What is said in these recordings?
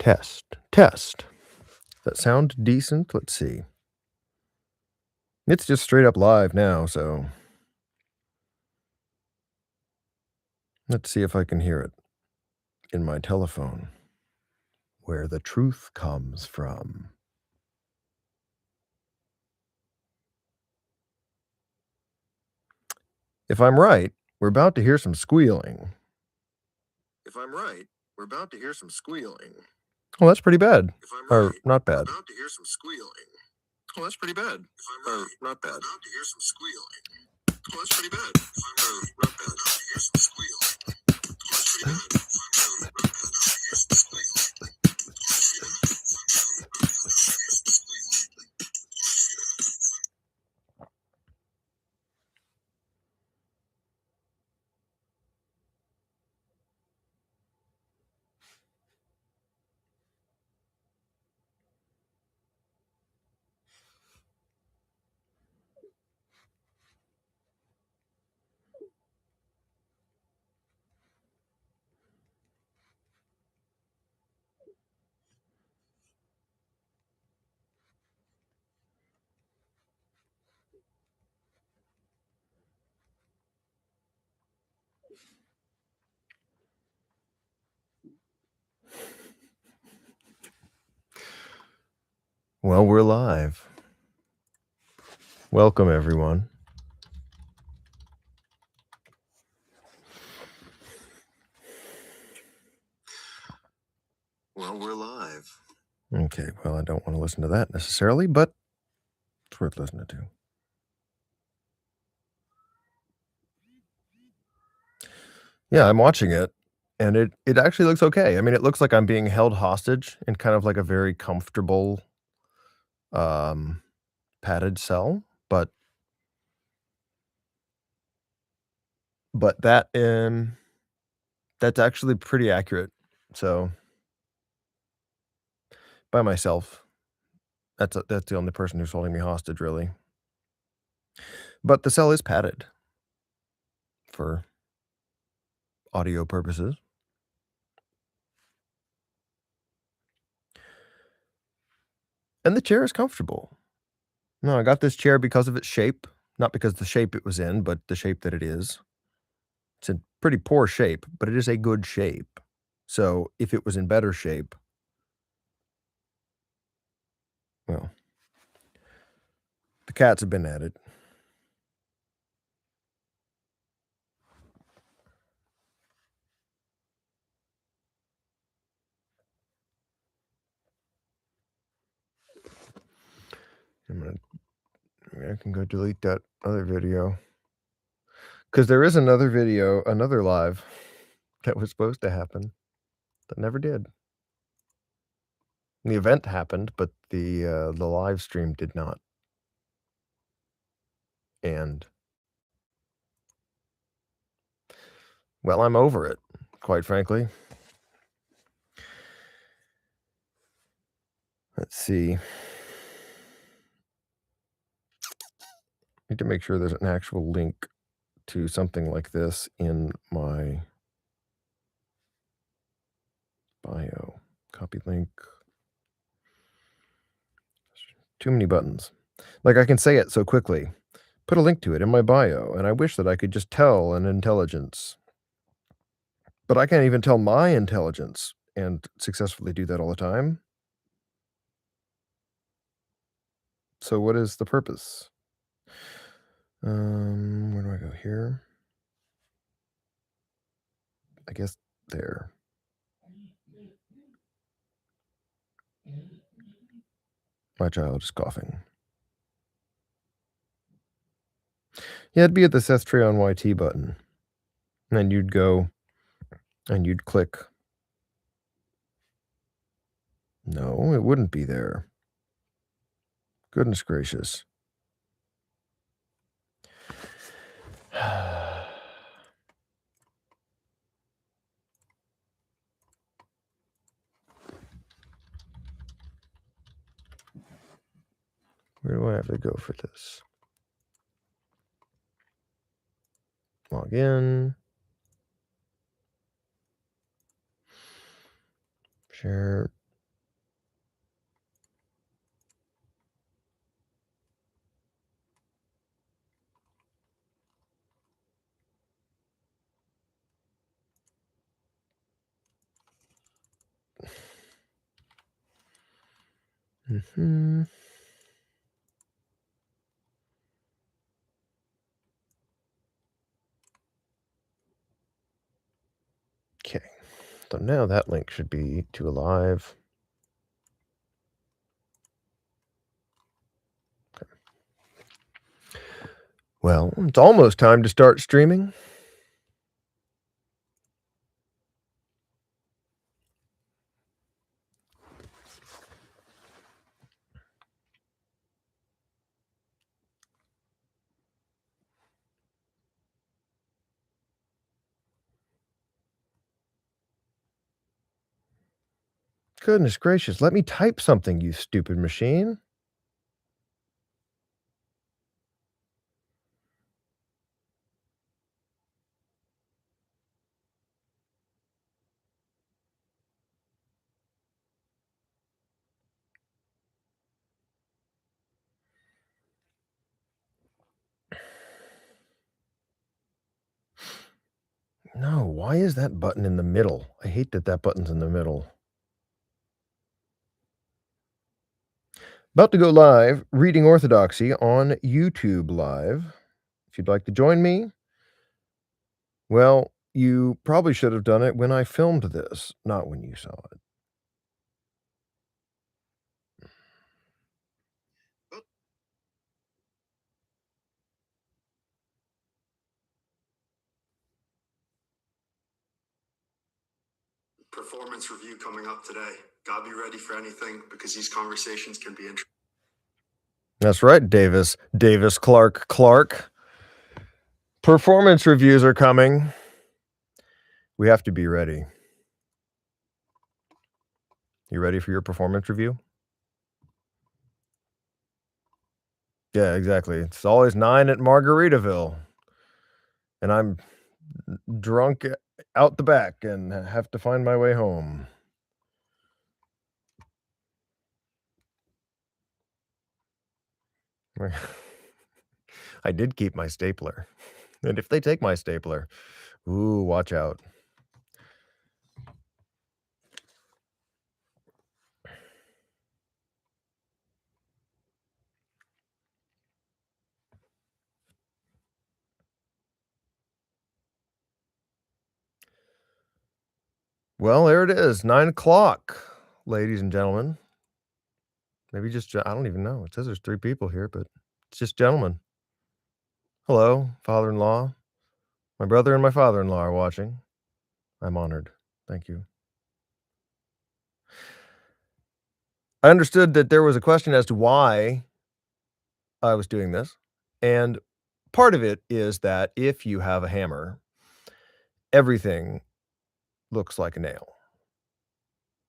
Test. Test. That sound decent? Let's see. It's just straight up live now, so let's see if I can hear it in my telephone. Where the truth comes from. If I'm right, we're about to hear some squealing. If I'm right, we're about to hear some squealing. Well, that's pretty bad. If I'm right, or not bad. We're about to hear some squealing. Oh, that's pretty bad. If I'm right, not bad. We're about to hear some squealing. Oh, that's pretty bad. If I'm right, not bad. About to hear some squealing. Oh, that's pretty bad. If I'm right, not bad. About to hear some squealing. Well, we're live. Welcome, everyone. Well, we're live. Okay, well, I don't want to listen to that necessarily, but it's worth listening to. Yeah, I'm watching it, and it actually looks okay. I mean, it looks like I'm being held hostage in kind of like a very comfortable, padded cell, but that, that's actually pretty accurate. So by myself. That's the only person who's holding me hostage, really. But the cell is padded for audio purposes. And the chair is comfortable. No, I got this chair because of its shape, not because the shape it was in, but the shape that it is. It's in pretty poor shape, but it is a good shape. So if it was in better shape, well, the cats have been at it. I can go delete that other video. Because there is another video, another live, that was supposed to happen that never did. The event happened, but the live stream did not. And well, I'm over it, quite frankly. Let's see. Need to make sure there's an actual link to something like this in my bio. Copy link. Too many buttons. Like, I can say it so quickly. Put a link to it in my bio, and I wish that I could just tell an intelligence. But I can't even tell my intelligence and successfully do that all the time. So what is the purpose? Where do I go here? I guess there. My child is coughing. Yeah, it'd be at the Seth Treon YT button. And then you'd go and you'd click. No, it wouldn't be there. Goodness gracious. Where do I have to go for this? Log in. Share. Mhm. Okay, so now that link should be to Alive. Well, it's almost time to start streaming. Goodness gracious, let me type something, you stupid machine. No, why is that button in the middle? I hate that that button's in the middle. About to go live, reading Orthodoxy on YouTube Live. If you'd like to join me, well, you probably should have done it when I filmed this, not when you saw it. Performance review coming up today. Gotta be ready for anything because these conversations can be interesting. That's right, Davis. Davis Clark. Performance reviews are coming. We have to be ready. You ready for your performance review? Yeah, exactly. It's always 9 at Margaritaville. And I'm drunk out the back and have to find my way home. I did keep my stapler. And if they take my stapler, ooh, watch out. Well, there it is, 9 o'clock, ladies and gentlemen. Maybe just, I don't even know. It says there's 3 people here, but it's just gentlemen. Hello, father-in-law. My brother and my father-in-law are watching. I'm honored. Thank you. I understood that there was a question as to why I was doing this, and part of it is that if you have a hammer, everything looks like a nail.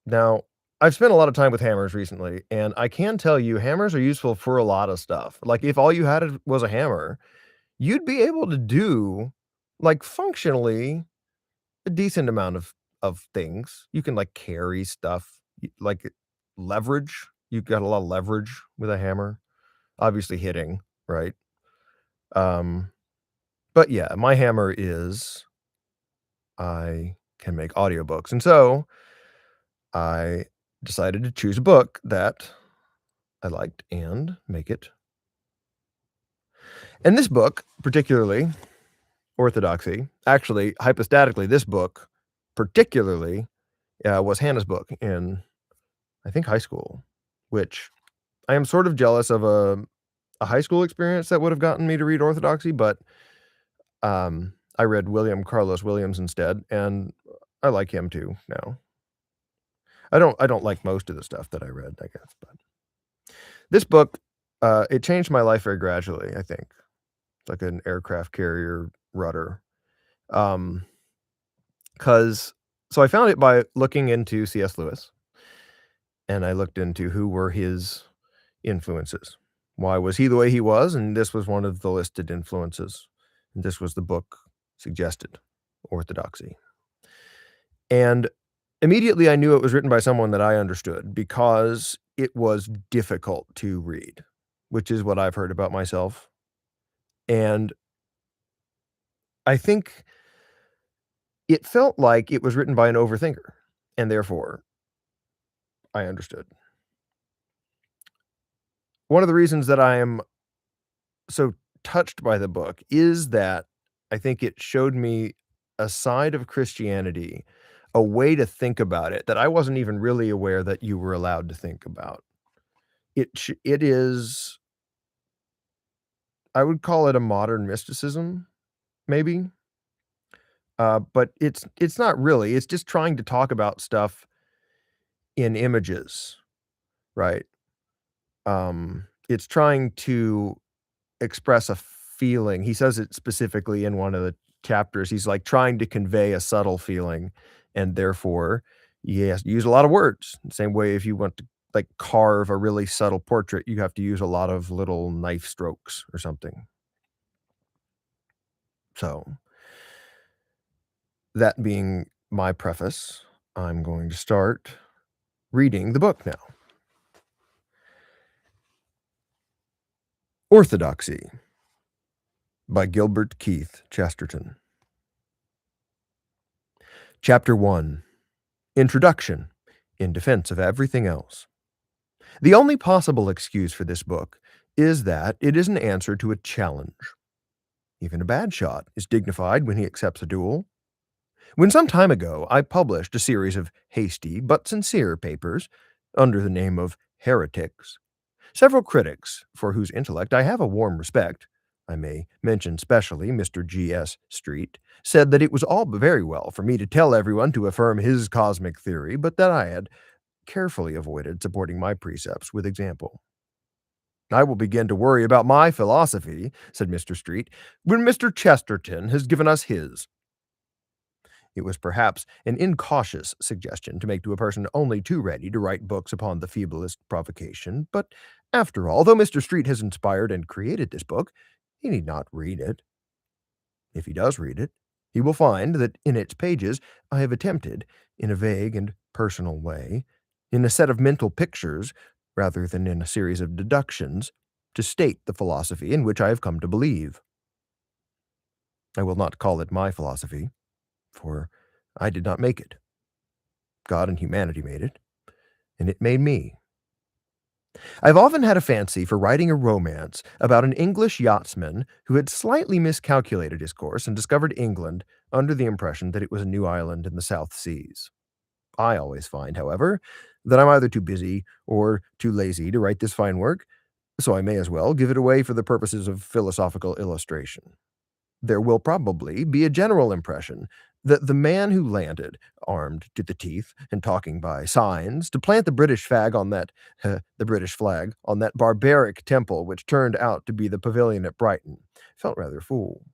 Now, I've spent a lot of time with hammers recently, and I can tell you hammers are useful for a lot of stuff. Like, if all you had was a hammer, you'd be able to do, like, functionally a decent amount of things. You can, like, carry stuff, like, leverage. You've got a lot of leverage with a hammer, obviously hitting, right? Um, but yeah, my hammer is I can make audiobooks, and so I decided to choose a book that I liked and make it. And this book, particularly, Orthodoxy, actually, hypostatically, this book particularly was Hannah's book in, I think, high school, which I am sort of jealous of a high school experience that would have gotten me to read Orthodoxy, but I read William Carlos Williams instead, and I like him too now. I don't like most of the stuff that I read, I guess, but this book, it changed my life very gradually, I think. Like an aircraft carrier rudder. Um, 'Cause so I found it by looking into C.S. Lewis, and I looked into who were his influences. Why was he the way he was? And this was one of the listed influences. And this was the book suggested, Orthodoxy. And immediately I knew it was written by someone that I understood because it was difficult to read, which is what I've heard about myself. And I think it felt like it was written by an overthinker, and therefore I understood. one of the reasons that I am so touched by the book is that I think it showed me a side of Christianity, a way to think about it that I wasn't even really aware that you were allowed to think about. It is, I would call it a modern mysticism, maybe, but it's not really. It's just trying to talk about stuff in images, right? It's trying to express a feeling. He says it specifically in one of the chapters. He's, like, trying to convey a subtle feeling, and therefore, he has to use a lot of words. The same way if you want to, like, carve a really subtle portrait, you have to use a lot of little knife strokes or something. So, that being my preface, I'm going to start reading the book now. Orthodoxy by Gilbert Keith Chesterton. Chapter 1. Introduction, in defense of everything else. The only possible excuse for this book is that it is an answer to a challenge. Even a bad shot is dignified when he accepts a duel. When some time ago I published a series of hasty but sincere papers under the name of Heretics, several critics, for whose intellect I have a warm respect, I may mention specially Mr. G.S. Street, said that it was all very well for me to tell everyone to affirm his cosmic theory, but that I had carefully avoided supporting my precepts with example. I will begin to worry about my philosophy, said Mr. Street, when Mr. Chesterton has given us his. It was perhaps an incautious suggestion to make to a person only too ready to write books upon the feeblest provocation, but after all, though Mr. Street has inspired and created this book, he need not read it. If he does read it, he will find that in its pages I have attempted, in a vague and personal way, in a set of mental pictures, rather than in a series of deductions, to state the philosophy in which I have come to believe. I will not call it my philosophy, for I did not make it. God and humanity made it, and it made me. I've often had a fancy for writing a romance about an English yachtsman who had slightly miscalculated his course and discovered England under the impression that it was a new island in the South Seas. I always find, however, that I'm either too busy or too lazy to write this fine work, so I may as well give it away for the purposes of philosophical illustration. There will probably be a general impression that the man who landed, armed to the teeth and talking by signs, to plant the British flag on that barbaric temple which turned out to be the pavilion at Brighton, felt rather fool.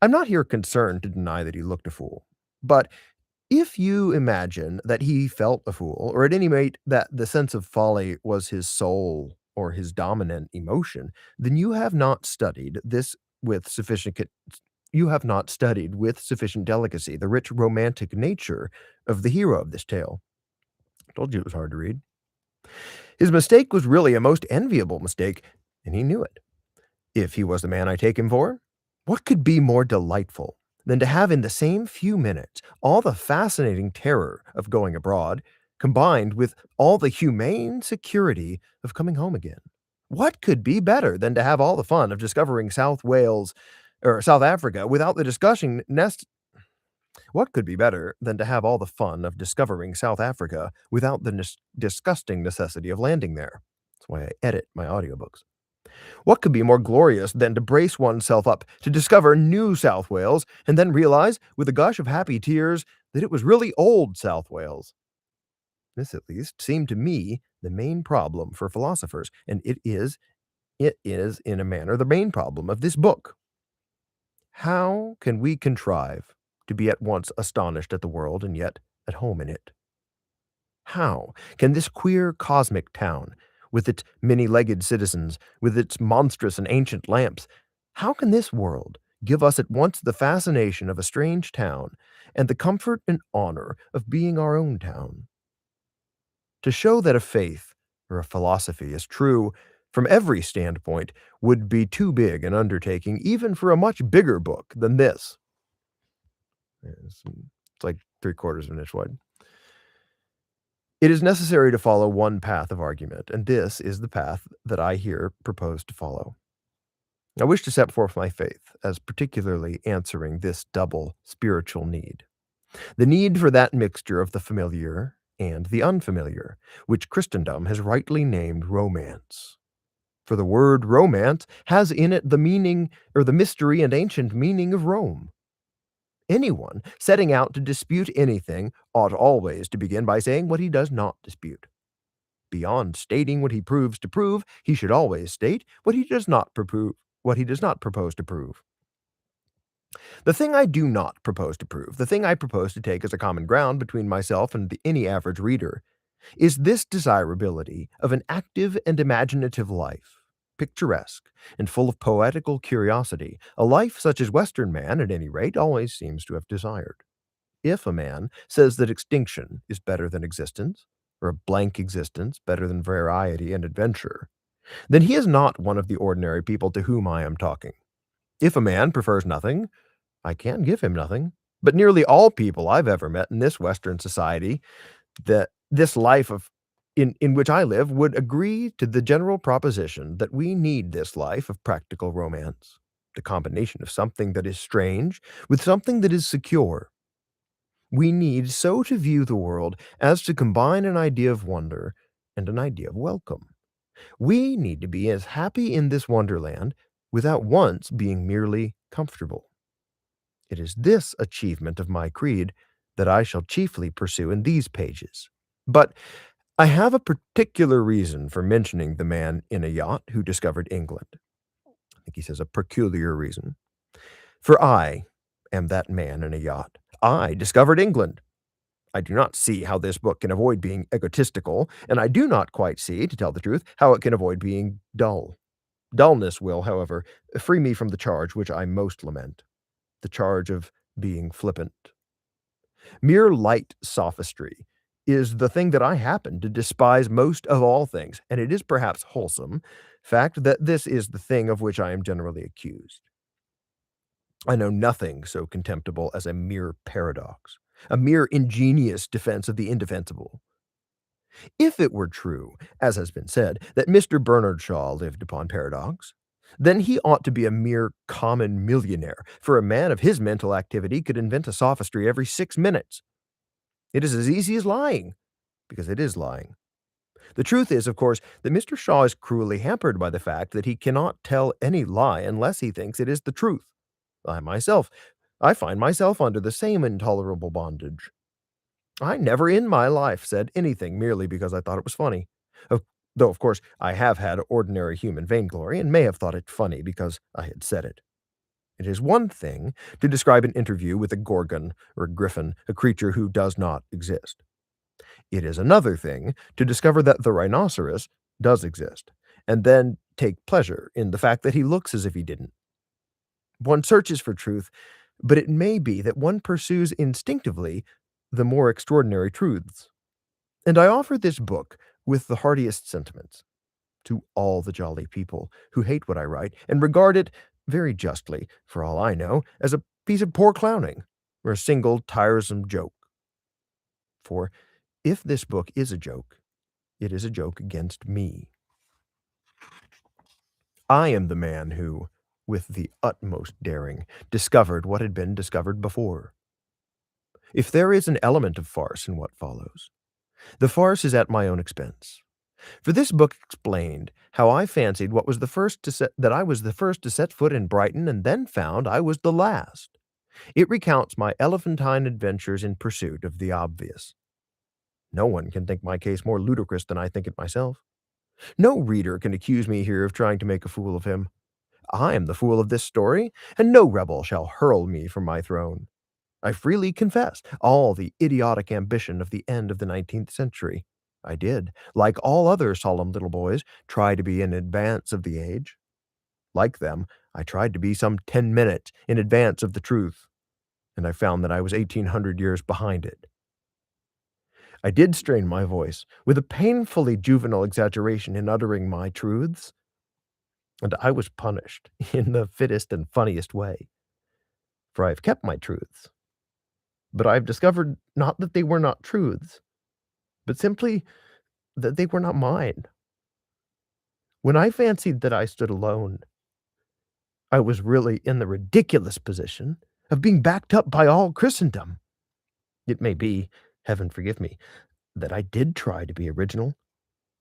I'm not here concerned to deny that he looked a fool, but if you imagine that he felt a fool, or at any rate that the sense of folly was his sole or his dominant emotion, then you have not studied with sufficient delicacy the rich romantic nature of the hero of this tale. I told you it was hard to read. His mistake was really a most enviable mistake, and he knew it. If he was the man I take him for, what could be more delightful than to have in the same few minutes all the fascinating terror of going abroad, combined with all the humane security of coming home again? What could be better than to have all the fun of discovering South Africa without the What could be better than to have all the fun of discovering South Africa without the disgusting necessity of landing there? That's why I edit my audiobooks. What could be more glorious than to brace oneself up to discover New South Wales and then realize, with a gush of happy tears, that it was really old South Wales? This, at least, seemed to me the main problem for philosophers, and it is, in a manner, the main problem of this book. How can we contrive to be at once astonished at the world and yet at home in it? How can this queer cosmic town, with its many-legged citizens, with its monstrous and ancient lamps, how can this world give us at once the fascination of a strange town and the comfort and honor of being our own town? To show that a faith or a philosophy is true from every standpoint would be too big an undertaking even for a much bigger book than this. It's like 3/4 of an inch wide. It is necessary to follow one path of argument, and this is the path that I here propose to follow. I wish to set forth my faith as particularly answering this double spiritual need. The need for that mixture of the familiar and the unfamiliar, which Christendom has rightly named romance. For the word romance has in it the meaning, or the mystery and ancient meaning of Rome. Anyone setting out to dispute anything ought always to begin by saying what he does not dispute. Beyond stating what he proves to prove, he should always state what he does not propose to prove. The thing I do not propose to prove, the thing I propose to take as a common ground between myself and any average reader, is this desirability of an active and imaginative life, picturesque and full of poetical curiosity, a life such as Western man, at any rate, always seems to have desired. If a man says that extinction is better than existence, or a blank existence better than variety and adventure, then he is not one of the ordinary people to whom I am talking. If a man prefers nothing, I can give him nothing. But nearly all people I've ever met in this Western society, that this life of in which I live, would agree to the general proposition that we need this life of practical romance, the combination of something that is strange with something that is secure. We need so to view the world as to combine an idea of wonder and an idea of welcome. We need to be as happy in this wonderland without once being merely comfortable. It is this achievement of my creed that I shall chiefly pursue in these pages. But I have a particular reason for mentioning the man in a yacht who discovered England. I think he says a peculiar reason. For I am that man in a yacht. I discovered England. I do not see how this book can avoid being egotistical, and I do not quite see, to tell the truth, how it can avoid being dull. Dullness will, however, free me from the charge which I most lament, the charge of being flippant. Mere light sophistry is the thing that I happen to despise most of all things, and it is perhaps wholesome fact that this is the thing of which I am generally accused. I know nothing so contemptible as a mere paradox, a mere ingenious defense of the indefensible. If it were true, as has been said, that Mr. Bernard Shaw lived upon paradox, then he ought to be a mere common millionaire, for a man of his mental activity could invent a sophistry every 6 minutes. It is as easy as lying, because it is lying. The truth is, of course, that Mr. Shaw is cruelly hampered by the fact that he cannot tell any lie unless he thinks it is the truth. I find myself under the same intolerable bondage. I never in my life said anything merely because I thought it was funny. Of- Though, of course, I have had ordinary human vainglory and may have thought it funny because I had said it. It is one thing to describe an interview with a gorgon or a griffin, a creature who does not exist. It is another thing to discover that the rhinoceros does exist, and then take pleasure in the fact that he looks as if he didn't. One searches for truth, but it may be that one pursues instinctively the more extraordinary truths. And I offer this book with the heartiest sentiments to all the jolly people who hate what I write and regard it, very justly, for all I know, as a piece of poor clowning or a single tiresome joke. For if this book is a joke, it is a joke against me. I am the man who, with the utmost daring, discovered what had been discovered before. If there is an element of farce in what follows, the farce is at my own expense. For this book explained how I fancied that I was the first to set foot in Brighton and then found I was the last. It recounts my elephantine adventures in pursuit of the obvious. No one can think my case more ludicrous than I think it myself. No reader can accuse me here of trying to make a fool of him. I am the fool of this story, and no rebel shall hurl me from my throne. I freely confess all the idiotic ambition of the end of the 19th century. I did, like all other solemn little boys, try to be in advance of the age. Like them, I tried to be some 10 minutes in advance of the truth, and I found that I was 1800 years behind it. I did strain my voice with a painfully juvenile exaggeration in uttering my truths, and I was punished in the fittest and funniest way. For I have kept my truths, but I have discovered not that they were not truths, but simply that they were not mine. When I fancied that I stood alone, I was really in the ridiculous position of being backed up by all Christendom. It may be, heaven forgive me, that I did try to be original,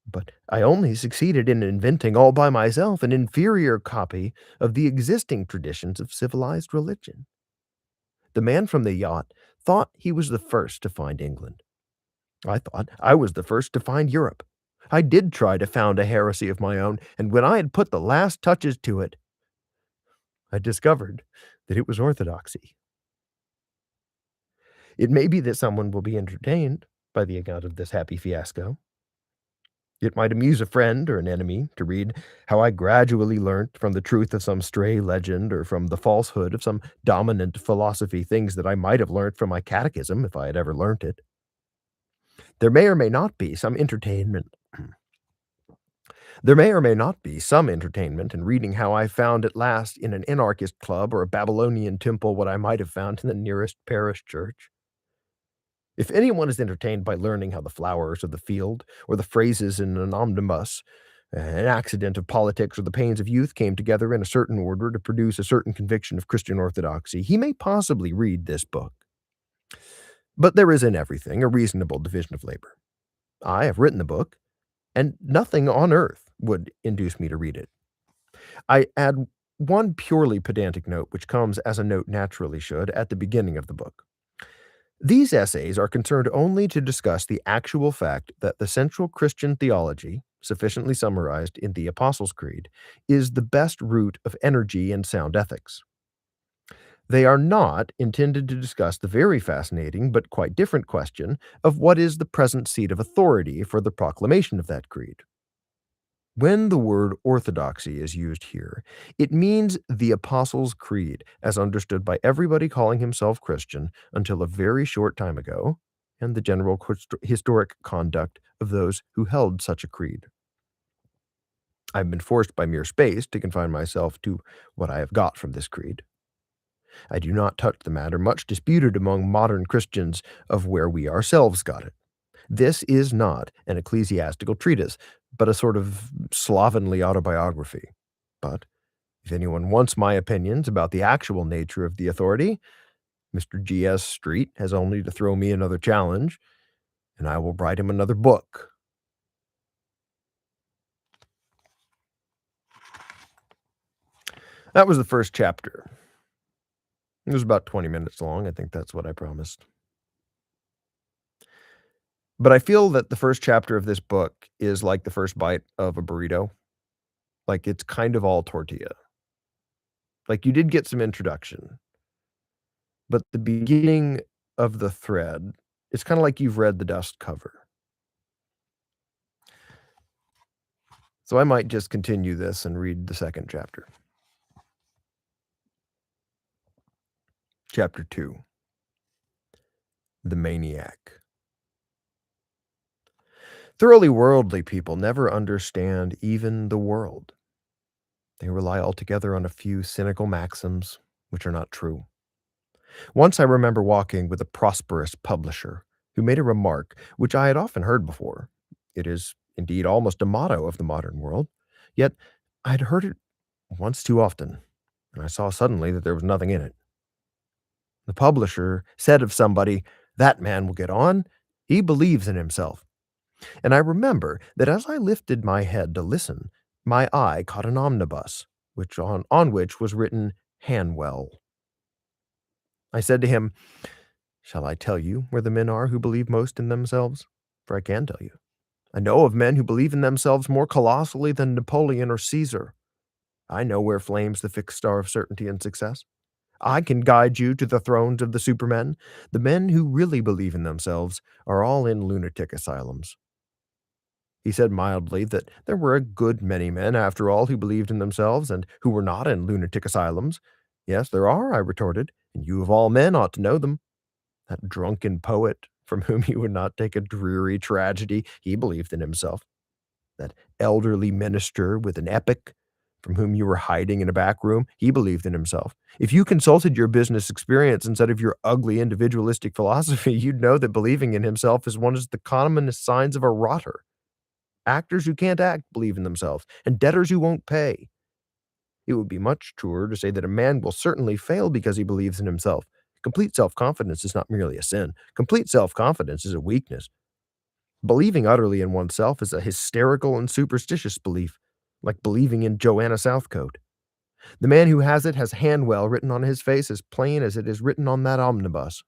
but I only succeeded in inventing all by myself an inferior copy of the existing traditions of civilized religion. The man from the yacht thought he was the first to find England. I thought I was the first to find Europe. I did try to found a heresy of my own, and when I had put the last touches to it, I discovered that it was orthodoxy. It may be that someone will be entertained by the account of this happy fiasco. It might amuse a friend or an enemy to read how I gradually learnt from the truth of some stray legend or from the falsehood of some dominant philosophy things that I might have learnt from my catechism if I had ever learnt it. There may or may not be some entertainment There may or may not be some entertainment in reading how I found at last in an anarchist club or a Babylonian temple what I might have found in the nearest parish church. If anyone is entertained by learning how the flowers of the field, or the phrases in an omnibus, an accident of politics, or the pains of youth came together in a certain order to produce a certain conviction of Christian orthodoxy, he may possibly read this book. But there is in everything a reasonable division of labor. I have written the book, and nothing on earth would induce me to read it. I add one purely pedantic note, which comes as a note naturally should, at the beginning of the book. These essays are concerned only to discuss the actual fact that the central Christian theology, sufficiently summarized in the Apostles' Creed, is the best root of energy and sound ethics. They are not intended to discuss the very fascinating but quite different question of what is the present seat of authority for the proclamation of that creed. When the word orthodoxy is used here, it means the Apostles' Creed, as understood by everybody calling himself Christian until a very short time ago, and the general historic conduct of those who held such a creed. I've been forced by mere space to confine myself to what I have got from this creed. I do not touch the matter much disputed among modern Christians of where we ourselves got it. This is not an ecclesiastical treatise, but a sort of slovenly autobiography. But if anyone wants my opinions about the actual nature of the authority, Mr. G.S. Street has only to throw me another challenge, and I will write him another book. That was the first chapter. It was about 20 minutes long. I think that's what I promised. But I feel that the first chapter of this book is like the first bite of a burrito. Like, it's kind of all tortilla. Like, you did get some introduction, but the beginning of the thread, it's kind of like you've read the dust cover. So I might just continue this and read the second chapter. Chapter 2. The Maniac. Thoroughly worldly people never understand even the world. They rely altogether on a few cynical maxims which are not true. Once I remember walking with a prosperous publisher who made a remark which I had often heard before. It is indeed almost a motto of the modern world, yet I had heard it once too often, and I saw suddenly that there was nothing in it. The publisher said of somebody, "That man will get on. He believes in himself." And I remember that as I lifted my head to listen, my eye caught an omnibus, on which was written Hanwell. I said to him, "Shall I tell you where the men are who believe most in themselves? For I can tell you. I know of men who believe in themselves more colossally than Napoleon or Caesar. I know where flames the fixed star of certainty and success. I can guide you to the thrones of the supermen. The men who really believe in themselves are all in lunatic asylums." He said mildly that there were a good many men, after all, who believed in themselves and who were not in lunatic asylums. "Yes, there are," I retorted, "and you of all men ought to know them. That drunken poet, from whom you would not take a dreary tragedy, he believed in himself. That elderly minister with an epic, from whom you were hiding in a back room, he believed in himself. If you consulted your business experience instead of your ugly individualistic philosophy, you'd know that believing in himself is one of the commonest signs of a rotter. Actors who can't act believe in themselves, and debtors who won't pay. It would be much truer to say that a man will certainly fail because he believes in himself. Complete self-confidence is not merely a sin. Complete self-confidence is a weakness. Believing utterly in oneself is a hysterical and superstitious belief, like believing in Joanna Southcote. The man who has it has Hanwell written on his face as plain as it is written on that omnibus.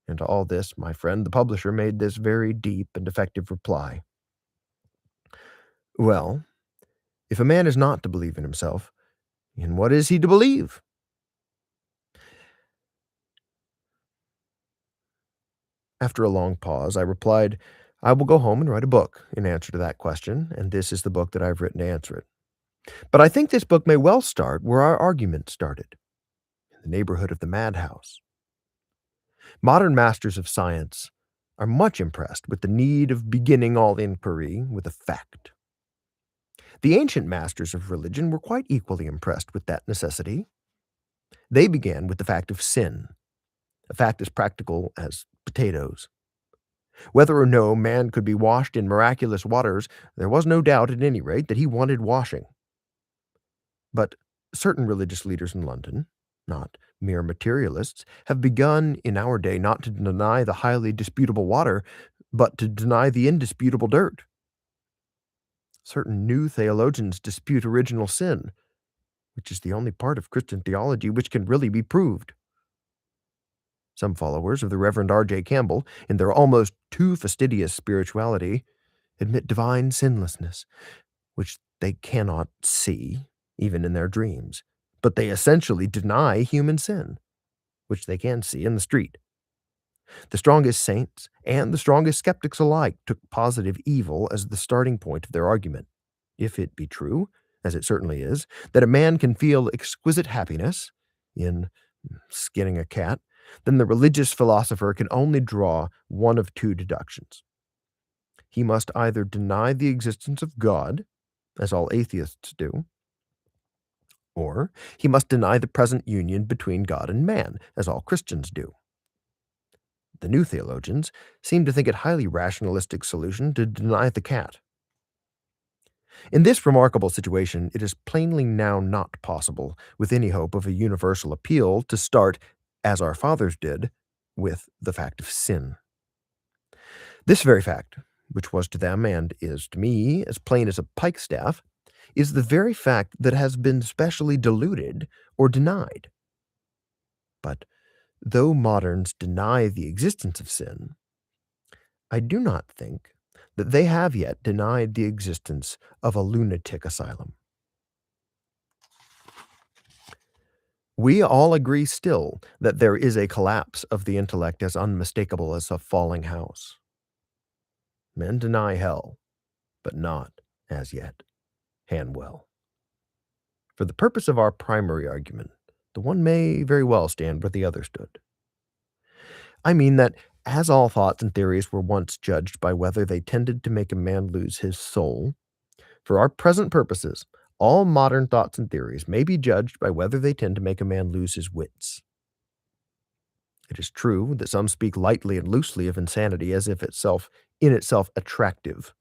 And to all this, my friend, the publisher, made this very deep and effective reply. Well, if a man is not to believe in himself, in what is he to believe? After a long pause, I replied, I will go home and write a book in answer to that question, and this is the book that I've written to answer it. But I think this book may well start where our argument started, in the neighborhood of the madhouse. Modern masters of science are much impressed with the need of beginning all inquiry with a fact. The ancient masters of religion were quite equally impressed with that necessity. They began with the fact of sin, a fact as practical as potatoes. Whether or no man could be washed in miraculous waters, there was no doubt, at any rate, that he wanted washing. But certain religious leaders in London, not mere materialists, have begun in our day not to deny the highly disputable water, but to deny the indisputable dirt. Certain new theologians dispute original sin, which is the only part of Christian theology which can really be proved. Some followers of the Reverend R.J. Campbell, in their almost too fastidious spirituality, admit divine sinlessness, which they cannot see, even in their dreams. But they essentially deny human sin, which they can see in the street. The strongest saints and the strongest skeptics alike took positive evil as the starting point of their argument. If it be true, as it certainly is, that a man can feel exquisite happiness in skinning a cat, then the religious philosopher can only draw one of two deductions. He must either deny the existence of God, as all atheists do, or he must deny the present union between God and man, as all Christians do. The new theologians seem to think it highly rationalistic solution to deny the cat. In this remarkable situation, it is plainly now not possible, with any hope of a universal appeal, to start, as our fathers did, with the fact of sin. This very fact, which was to them and is to me as plain as a pikestaff, is the very fact that has been specially diluted or denied. But though moderns deny the existence of sin, I do not think that they have yet denied the existence of a lunatic asylum. We all agree still that there is a collapse of the intellect as unmistakable as a falling house. Men deny hell, but not, as yet, Hanwell. For the purpose of our primary argument, the one may very well stand where the other stood. I mean that, as all thoughts and theories were once judged by whether they tended to make a man lose his soul, for our present purposes, all modern thoughts and theories may be judged by whether they tend to make a man lose his wits. It is true that some speak lightly and loosely of insanity as if in itself attractive,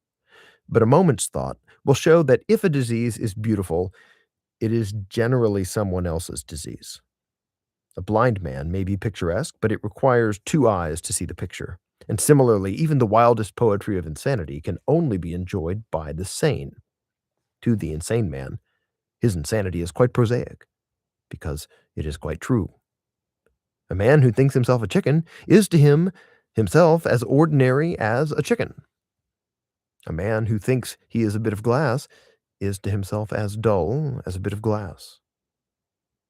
but a moment's thought will show that if a disease is beautiful, it is generally someone else's disease. A blind man may be picturesque, but it requires two eyes to see the picture. And similarly, even the wildest poetry of insanity can only be enjoyed by the sane. To the insane man, his insanity is quite prosaic, because it is quite true. A man who thinks himself a chicken is to himself as ordinary as a chicken. A man who thinks he is a bit of glass is to himself as dull as a bit of glass.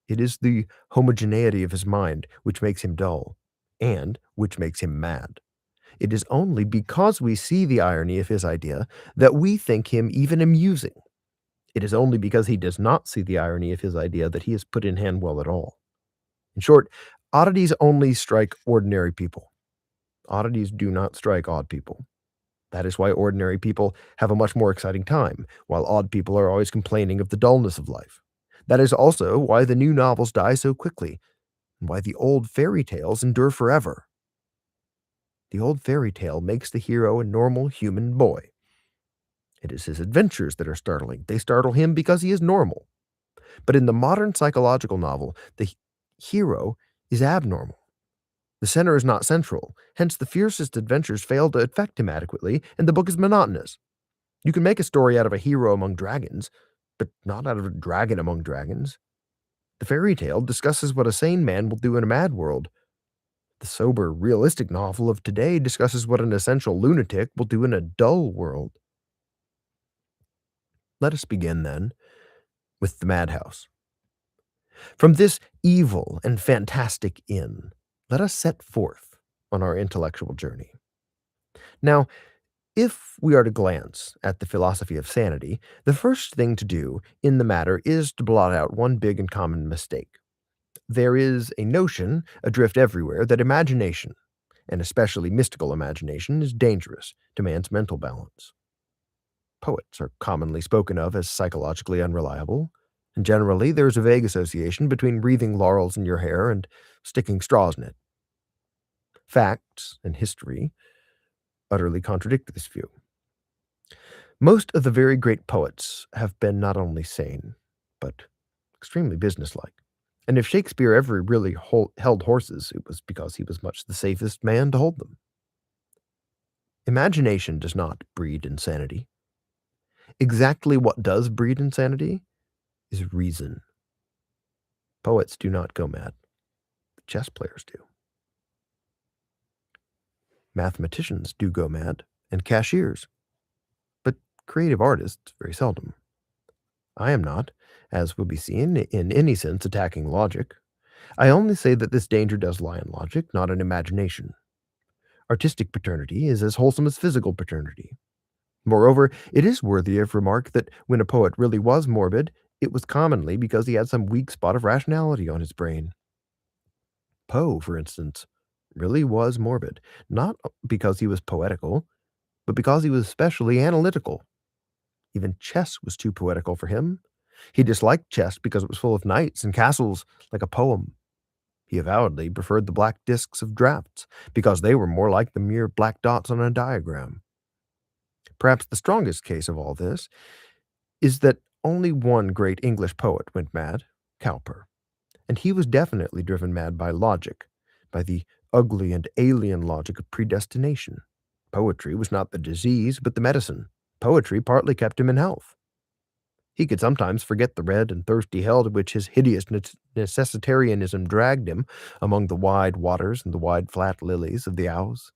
It is the homogeneity of his mind which makes him dull, and which makes him mad. It is only because we see the irony of his idea that we think him even amusing. It is only because he does not see the irony of his idea that he is put in Hanwell at all. In short, oddities only strike ordinary people. Oddities do not strike odd people. That is why ordinary people have a much more exciting time, while odd people are always complaining of the dullness of life. That is also why the new novels die so quickly, and why the old fairy tales endure forever. The old fairy tale makes the hero a normal human boy. It is his adventures that are startling. They startle him because he is normal. But in the modern psychological novel, the hero is abnormal. The center is not central, hence the fiercest adventures fail to affect him adequately, and the book is monotonous. You can make a story out of a hero among dragons, but not out of a dragon among dragons. The fairy tale discusses what a sane man will do in a mad world. The sober, realistic novel of today discusses what an essential lunatic will do in a dull world. Let us begin, then, with the madhouse. From this evil and fantastic inn, let us set forth on our intellectual journey. Now, if we are to glance at the philosophy of sanity, the first thing to do in the matter is to blot out one big and common mistake. There is a notion adrift everywhere that imagination, and especially mystical imagination, is dangerous to man's mental balance. Poets are commonly spoken of as psychologically unreliable, and generally there is a vague association between breathing laurels in your hair and sticking straws in it. Facts and history utterly contradict this view. Most of the very great poets have been not only sane, but extremely businesslike. And if Shakespeare ever really held horses, it was because he was much the safest man to hold them. Imagination does not breed insanity. Exactly what does breed insanity is reason. Poets do not go mad. Chess players do. Mathematicians do go mad, and cashiers. But creative artists very seldom. I am not, as will be seen, in any sense attacking logic. I only say that this danger does lie in logic, not in imagination. Artistic paternity is as wholesome as physical paternity. Moreover, it is worthy of remark that when a poet really was morbid, it was commonly because he had some weak spot of rationality on his brain. Poe, for instance, really was morbid, not because he was poetical, but because he was especially analytical. Even chess was too poetical for him. He disliked chess because it was full of knights and castles like a poem. He avowedly preferred the black discs of drafts because they were more like the mere black dots on a diagram. Perhaps the strongest case of all this is that only one great English poet went mad, Cowper, and he was definitely driven mad by logic, by the ugly and alien logic of predestination. Poetry was not the disease, but the medicine. Poetry partly kept him in health. He could sometimes forget the red and thirsty hell to which his hideous necessitarianism dragged him among the wide waters and the wide flat lilies of the Ouse.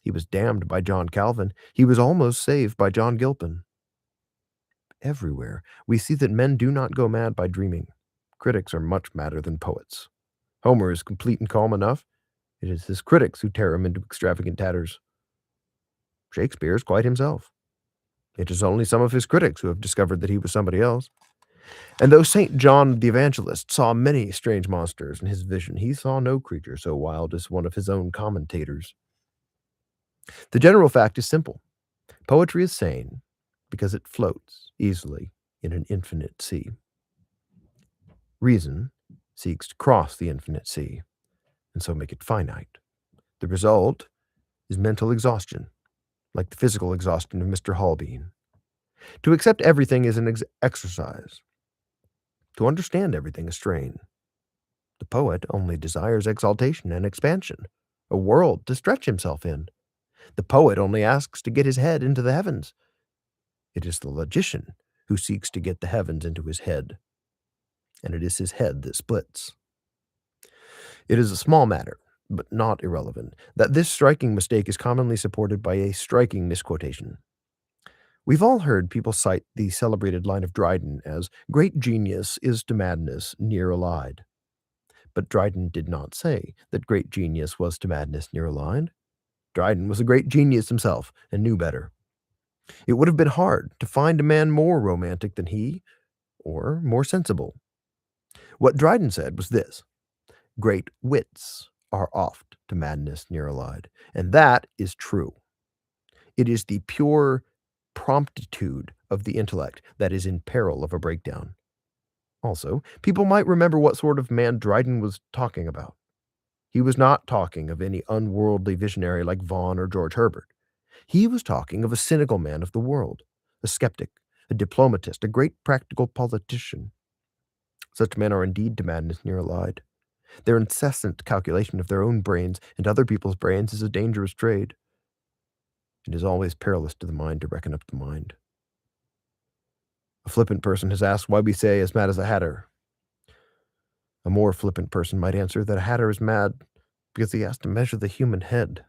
He was damned by John Calvin. He was almost saved by John Gilpin. Everywhere we see that men do not go mad by dreaming. Critics are much madder than poets. Homer is complete and calm enough. It is his critics who tear him into extravagant tatters. Shakespeare is quite himself. It is only some of his critics who have discovered that he was somebody else. And though St. John the Evangelist saw many strange monsters in his vision, he saw no creature so wild as one of his own commentators. The general fact is simple. Poetry is sane because it floats easily in an infinite sea. Reason seeks to cross the infinite sea, and so make it finite. The result is mental exhaustion, like the physical exhaustion of Mr. Holbein. To accept everything is an exercise. To understand everything is strain. The poet only desires exaltation and expansion, a world to stretch himself in. The poet only asks to get his head into the heavens. It is the logician who seeks to get the heavens into his head, and it is his head that splits. It is a small matter, but not irrelevant, that this striking mistake is commonly supported by a striking misquotation. We've all heard people cite the celebrated line of Dryden as, "Great genius is to madness near allied." But Dryden did not say that great genius was to madness near allied. Dryden was a great genius himself and knew better. It would have been hard to find a man more romantic than he, or more sensible. What Dryden said was this: great wits are oft to madness near allied, and that is true. It is the pure promptitude of the intellect that is in peril of a breakdown. Also, people might remember what sort of man Dryden was talking about. He was not talking of any unworldly visionary like Vaughan or George Herbert. He was talking of a cynical man of the world, a skeptic, a diplomatist, a great practical politician. Such men are indeed to madness near allied. Their incessant calculation of their own brains and other people's brains is a dangerous trade. It is always perilous to the mind to reckon up the mind. A flippant person has asked why we say as mad as a hatter. A more flippant person might answer that a hatter is mad because he has to measure the human head.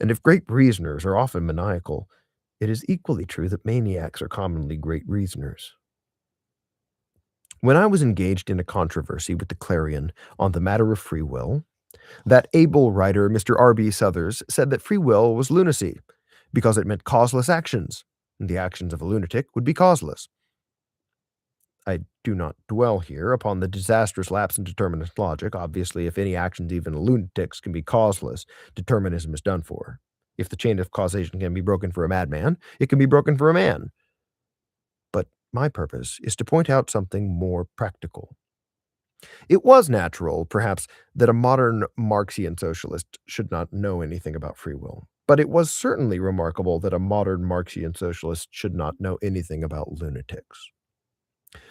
And if great reasoners are often maniacal, it is equally true that maniacs are commonly great reasoners. When I was engaged in a controversy with the Clarion on the matter of free will, that able writer, Mr. R.B. Suthers, said that free will was lunacy because it meant causeless actions, and the actions of a lunatic would be causeless. I do not dwell here upon the disastrous lapse in determinist logic. Obviously, if any actions, even a lunatic's, can be causeless, determinism is done for. If the chain of causation can be broken for a madman, it can be broken for a man. But my purpose is to point out something more practical. It was natural, perhaps, that a modern Marxian socialist should not know anything about free will. But it was certainly remarkable that a modern Marxian socialist should not know anything about lunatics.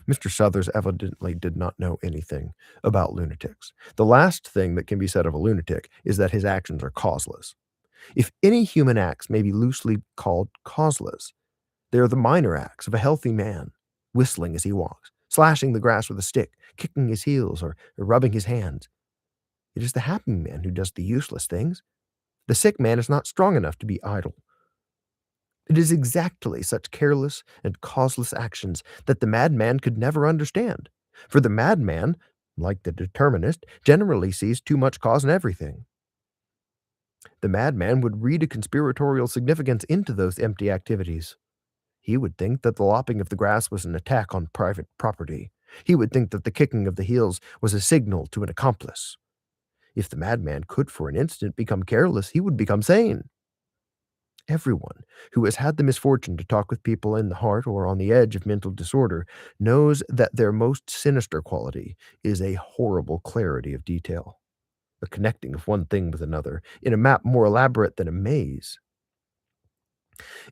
Mr. Suthers evidently did not know anything about lunatics. The last thing that can be said of a lunatic is that his actions are causeless. If any human acts may be loosely called causeless, they are the minor acts of a healthy man, whistling as he walks, slashing the grass with a stick, kicking his heels, or rubbing his hands. It is the happy man who does the useless things. The sick man is not strong enough to be idle. It is exactly such careless and causeless actions that the madman could never understand. For the madman, like the determinist, generally sees too much cause in everything. The madman would read a conspiratorial significance into those empty activities. He would think that the lopping of the grass was an attack on private property. He would think that the kicking of the heels was a signal to an accomplice. If the madman could for an instant become careless, he would become sane. Everyone who has had the misfortune to talk with people in the heart or on the edge of mental disorder knows that their most sinister quality is a horrible clarity of detail, a connecting of one thing with another in a map more elaborate than a maze.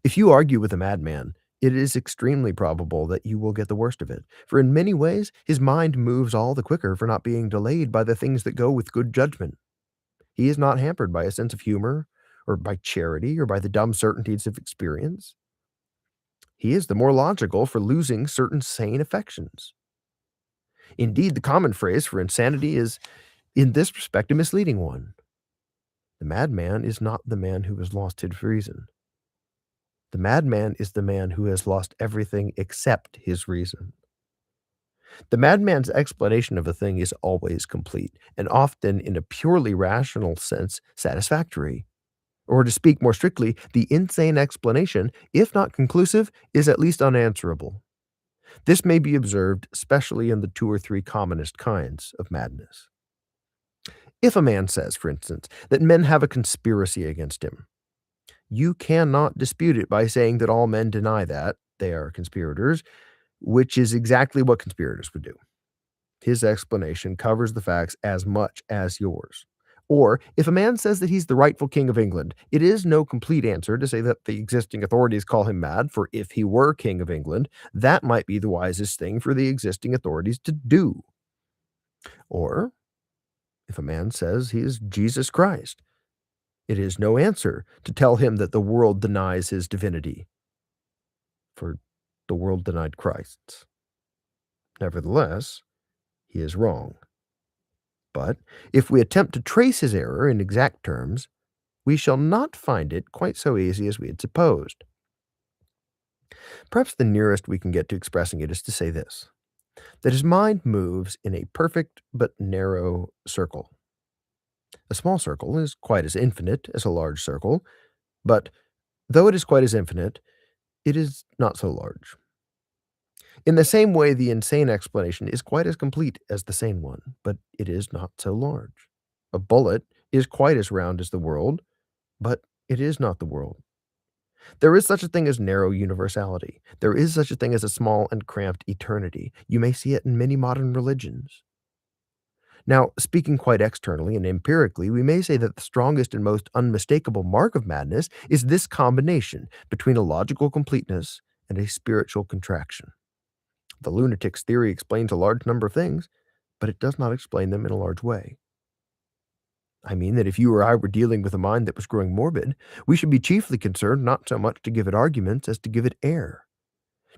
If you argue with a madman, it is extremely probable that you will get the worst of it, for in many ways his mind moves all the quicker for not being delayed by the things that go with good judgment. He is not hampered by a sense of humor, or by charity, or by the dumb certainties of experience. He is the more logical for losing certain sane affections. Indeed, the common phrase for insanity is, in this respect, a misleading one. The madman is not the man who has lost his reason. The madman is the man who has lost everything except his reason. The madman's explanation of a thing is always complete, and often, in a purely rational sense, satisfactory. Or to speak more strictly, the insane explanation, if not conclusive, is at least unanswerable. This may be observed especially in the two or three commonest kinds of madness. If a man says, for instance, that men have a conspiracy against him, you cannot dispute it by saying that all men deny that they are conspirators, which is exactly what conspirators would do. His explanation covers the facts as much as yours. Or, if a man says that he's the rightful king of England, it is no complete answer to say that the existing authorities call him mad, for if he were king of England, that might be the wisest thing for the existing authorities to do. Or, if a man says he is Jesus Christ, it is no answer to tell him that the world denies his divinity, for the world denied Christ's. Nevertheless, he is wrong. But if we attempt to trace his error in exact terms, we shall not find it quite so easy as we had supposed. Perhaps the nearest we can get to expressing it is to say this, that his mind moves in a perfect but narrow circle. A small circle is quite as infinite as a large circle, but though it is quite as infinite, it is not so large. In the same way, the insane explanation is quite as complete as the sane one, but it is not so large. A bullet is quite as round as the world, but it is not the world. There is such a thing as narrow universality. There is such a thing as a small and cramped eternity. You may see it in many modern religions. Now, speaking quite externally and empirically, we may say that the strongest and most unmistakable mark of madness is this combination between a logical completeness and a spiritual contraction. The lunatic's theory explains a large number of things, but it does not explain them in a large way. I mean that if you or I were dealing with a mind that was growing morbid, we should be chiefly concerned not so much to give it arguments as to give it air,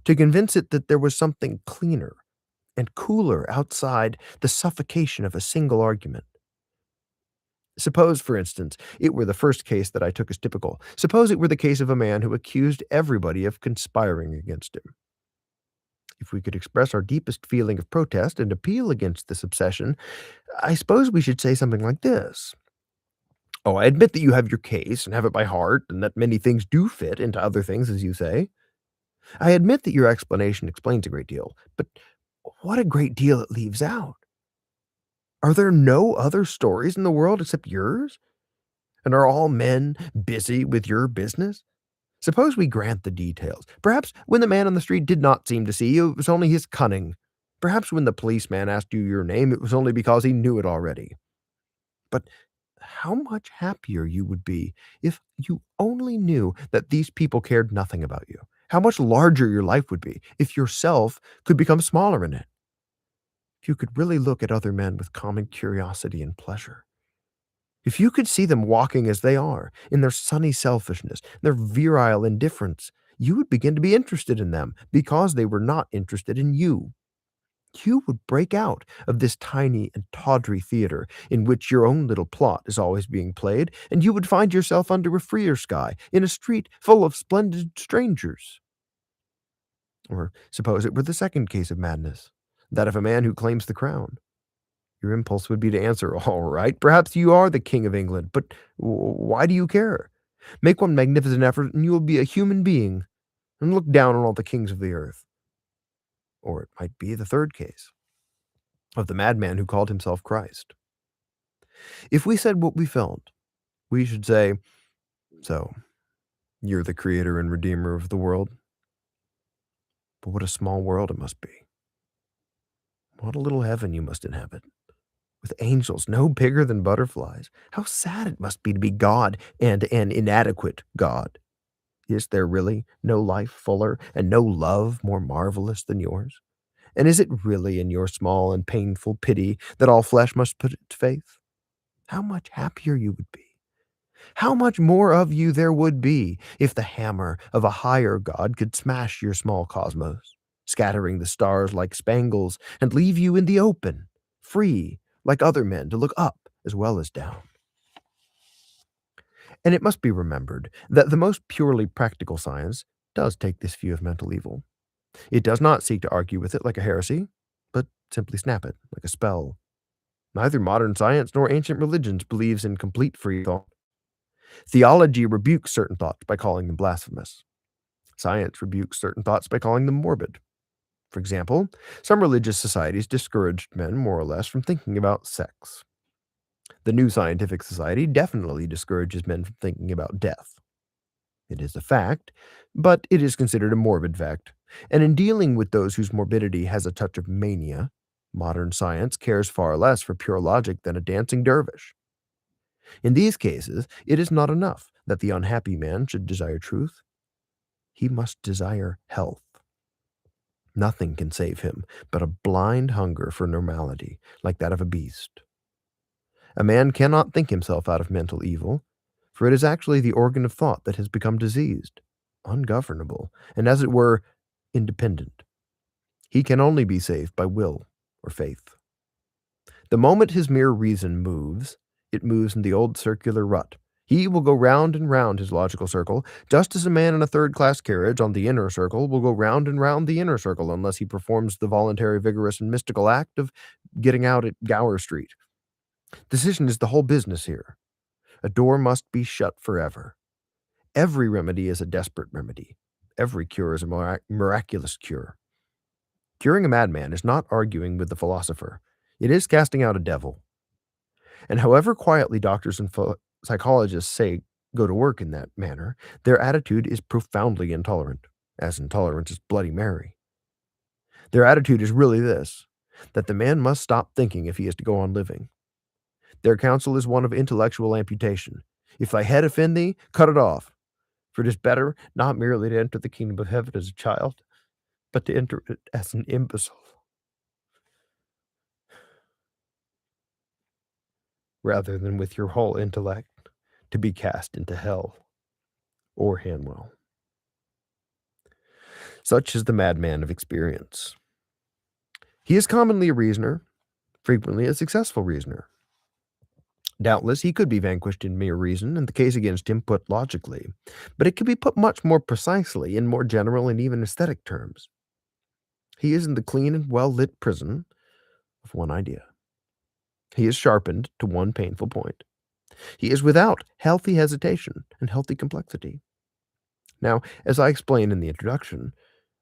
to convince it that there was something cleaner and cooler outside the suffocation of a single argument. Suppose, for instance, it were the first case that I took as typical. Suppose it were the case of a man who accused everybody of conspiring against him. If we could express our deepest feeling of protest and appeal against this obsession, I suppose we should say something like this. Oh, I admit that you have your case and have it by heart, and that many things do fit into other things, as you say. I admit that your explanation explains a great deal, but what a great deal it leaves out. Are there no other stories in the world except yours? And are all men busy with your business? Suppose we grant the details. Perhaps when the man on the street did not seem to see you, it was only his cunning. Perhaps when the policeman asked you your name, it was only because he knew it already. But how much happier you would be if you only knew that these people cared nothing about you. How much larger your life would be if yourself could become smaller in it. If you could really look at other men with common curiosity and pleasure. If you could see them walking as they are, in their sunny selfishness, their virile indifference, you would begin to be interested in them because they were not interested in you. You would break out of this tiny and tawdry theater in which your own little plot is always being played, and you would find yourself under a freer sky, in a street full of splendid strangers. Or suppose it were the second case of madness, that of a man who claims the crown. Your impulse would be to answer, all right, perhaps you are the King of England, but why do you care? Make one magnificent effort and you will be a human being, and look down on all the kings of the earth. Or it might be the third case, of the madman who called himself Christ. If we said what we felt, we should say, so, you're the creator and redeemer of the world. But what a small world it must be. What a little heaven you must inhabit, with angels no bigger than butterflies. How sad it must be to be God and an inadequate God. Is there really no life fuller and no love more marvelous than yours? And is it really in your small and painful pity that all flesh must put its faith? How much happier you would be. How much more of you there would be if the hammer of a higher God could smash your small cosmos, scattering the stars like spangles, and leave you in the open, free, like other men, to look up as well as down. And it must be remembered that the most purely practical science does take this view of mental evil. It does not seek to argue with it like a heresy, but simply snap it like a spell. Neither modern science nor ancient religions believes in complete free thought. Theology rebukes certain thoughts by calling them blasphemous. Science rebukes certain thoughts by calling them morbid. For example, some religious societies discouraged men more or less from thinking about sex. The New Scientific Society definitely discourages men from thinking about death. It is a fact, but it is considered a morbid fact. And in dealing with those whose morbidity has a touch of mania, modern science cares far less for pure logic than a dancing dervish. In these cases, it is not enough that the unhappy man should desire truth. He must desire health. Nothing can save him but a blind hunger for normality, like that of a beast. A man cannot think himself out of mental evil, for it is actually the organ of thought that has become diseased, ungovernable, and as it were, independent. He can only be saved by will or faith. The moment his mere reason moves, it moves in the old circular rut. He will go round and round his logical circle, just as a man in a third-class carriage on the inner circle will go round and round the inner circle unless he performs the voluntary, vigorous, and mystical act of getting out at Gower Street. Decision is the whole business here. A door must be shut forever. Every remedy is a desperate remedy. Every cure is a miraculous cure. Curing a madman is not arguing with the philosopher. It is casting out a devil. And however quietly doctors and psychologists say go to work in that manner, their attitude is profoundly intolerant, as intolerant as Bloody Mary. Their attitude is really this, that the man must stop thinking if he is to go on living. Their counsel is one of intellectual amputation. If thy head offend thee, cut it off. For it is better not merely to enter the kingdom of heaven as a child, but to enter it as an imbecile, rather than with your whole intellect to be cast into hell or Hanwell. Such is the madman of experience. He is commonly a reasoner, frequently a successful reasoner. Doubtless, he could be vanquished in mere reason, and the case against him put logically, but it can be put much more precisely in more general and even aesthetic terms. He is in the clean and well-lit prison of one idea. He is sharpened to one painful point. He is without healthy hesitation and healthy complexity. Now, as I explained in the introduction,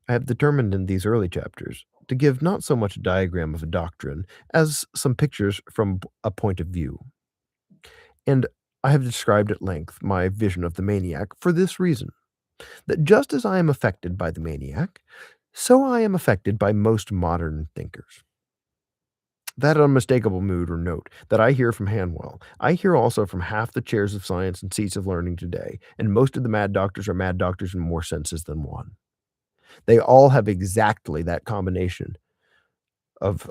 I have determined in these early chapters to give not so much a diagram of a doctrine as some pictures from a point of view. And I have described at length my vision of the maniac for this reason, that just as I am affected by the maniac, so I am affected by most modern thinkers. That unmistakable mood or note that I hear from Hanwell, I hear also from half the chairs of science and seats of learning today, and most of the mad doctors are mad doctors in more senses than one. They all have exactly that combination of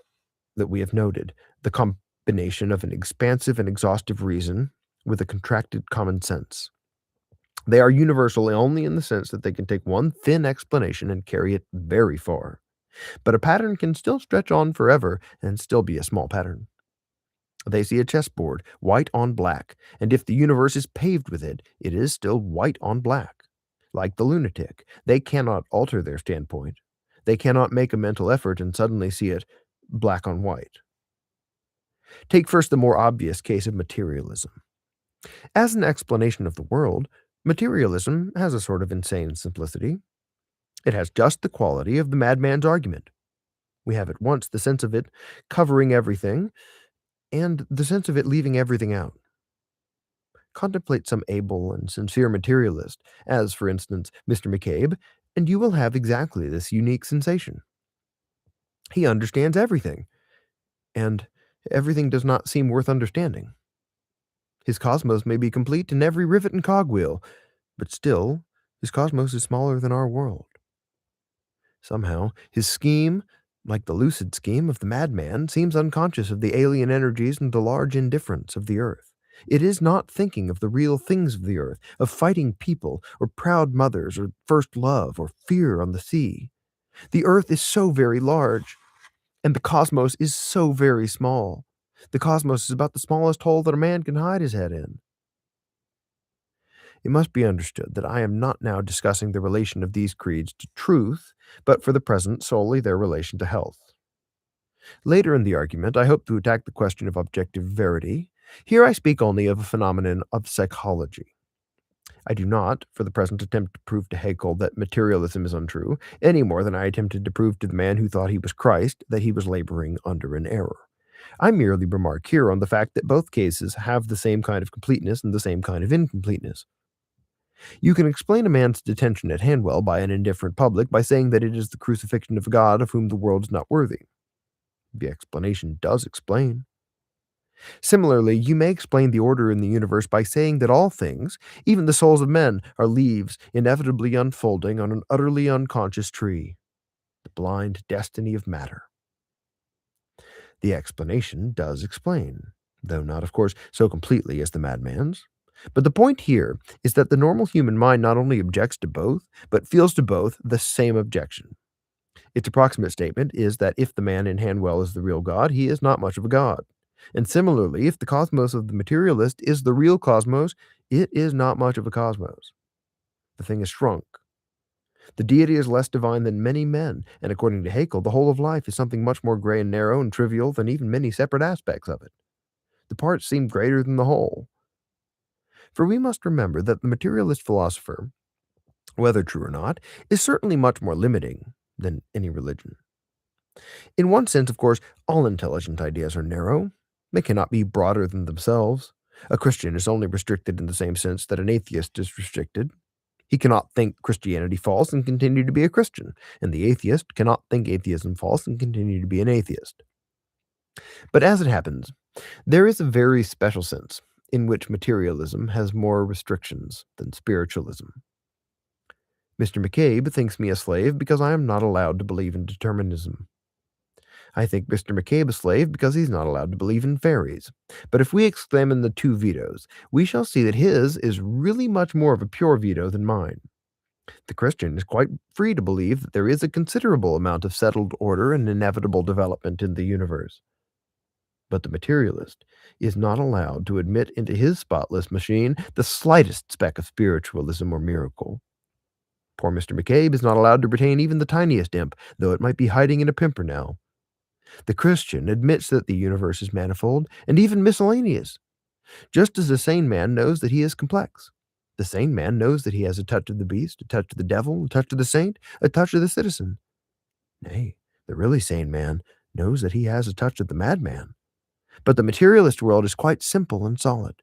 that we have noted, the combination of an expansive and exhaustive reason with a contracted common sense. They are universal only in the sense that they can take one thin explanation and carry it very far. But a pattern can still stretch on forever and still be a small pattern. They see a chessboard, white on black, and if the universe is paved with it, it is still white on black. Like the lunatic, they cannot alter their standpoint. They cannot make a mental effort and suddenly see it black on white. Take first the more obvious case of materialism. As an explanation of the world, materialism has a sort of insane simplicity. It has just the quality of the madman's argument. We have at once the sense of it covering everything and the sense of it leaving everything out. Contemplate some able and sincere materialist, as, for instance, Mr. McCabe, and you will have exactly this unique sensation. He understands everything, and everything does not seem worth understanding. His cosmos may be complete in every rivet and cogwheel, but still, his cosmos is smaller than our world. Somehow, his scheme, like the lucid scheme of the madman, seems unconscious of the alien energies and the large indifference of the earth. It is not thinking of the real things of the earth, of fighting people, or proud mothers, or first love, or fear on the sea. The earth is so very large, and the cosmos is so very small. The cosmos is about the smallest hole that a man can hide his head in. It must be understood that I am not now discussing the relation of these creeds to truth, but for the present solely their relation to health. Later in the argument, I hope to attack the question of objective verity. Here I speak only of a phenomenon of psychology. I do not, for the present, attempt to prove to Hegel that materialism is untrue, any more than I attempted to prove to the man who thought he was Christ that he was laboring under an error. I merely remark here on the fact that both cases have the same kind of completeness and the same kind of incompleteness. You can explain a man's detention at Hanwell by an indifferent public by saying that it is the crucifixion of God of whom the world is not worthy. The explanation does explain. Similarly, you may explain the order in the universe by saying that all things, even the souls of men, are leaves inevitably unfolding on an utterly unconscious tree, the blind destiny of matter. The explanation does explain, though not, of course, so completely as the madman's. But the point here is that the normal human mind not only objects to both, but feels to both the same objection. Its approximate statement is that if the man in Hanwell is the real God, he is not much of a God. And similarly, if the cosmos of the materialist is the real cosmos, it is not much of a cosmos. The thing is shrunk. The deity is less divine than many men, and according to Haeckel, the whole of life is something much more gray and narrow and trivial than even many separate aspects of it. The parts seem greater than the whole. For we must remember that the materialist philosopher, whether true or not, is certainly much more limiting than any religion. In one sense, of course, all intelligent ideas are narrow. They cannot be broader than themselves. A Christian is only restricted in the same sense that an atheist is restricted. He cannot think Christianity false and continue to be a Christian, and the atheist cannot think atheism false and continue to be an atheist. But as it happens, there is a very special sense in which materialism has more restrictions than spiritualism. Mr. McCabe thinks me a slave because I am not allowed to believe in determinism. I think Mr. McCabe a slave because he's not allowed to believe in fairies. But if we examine the two vetoes, we shall see that his is really much more of a pure veto than mine. The Christian is quite free to believe that there is a considerable amount of settled order and inevitable development in the universe. But the materialist is not allowed to admit into his spotless machine the slightest speck of spiritualism or miracle. Poor Mr. McCabe is not allowed to retain even the tiniest imp, though it might be hiding in a pimpernel. The Christian admits that the universe is manifold and even miscellaneous, just as the sane man knows that he is complex. The sane man knows that he has a touch of the beast, a touch of the devil, a touch of the saint, a touch of the citizen. Nay, the really sane man knows that he has a touch of the madman. But the materialist world is quite simple and solid,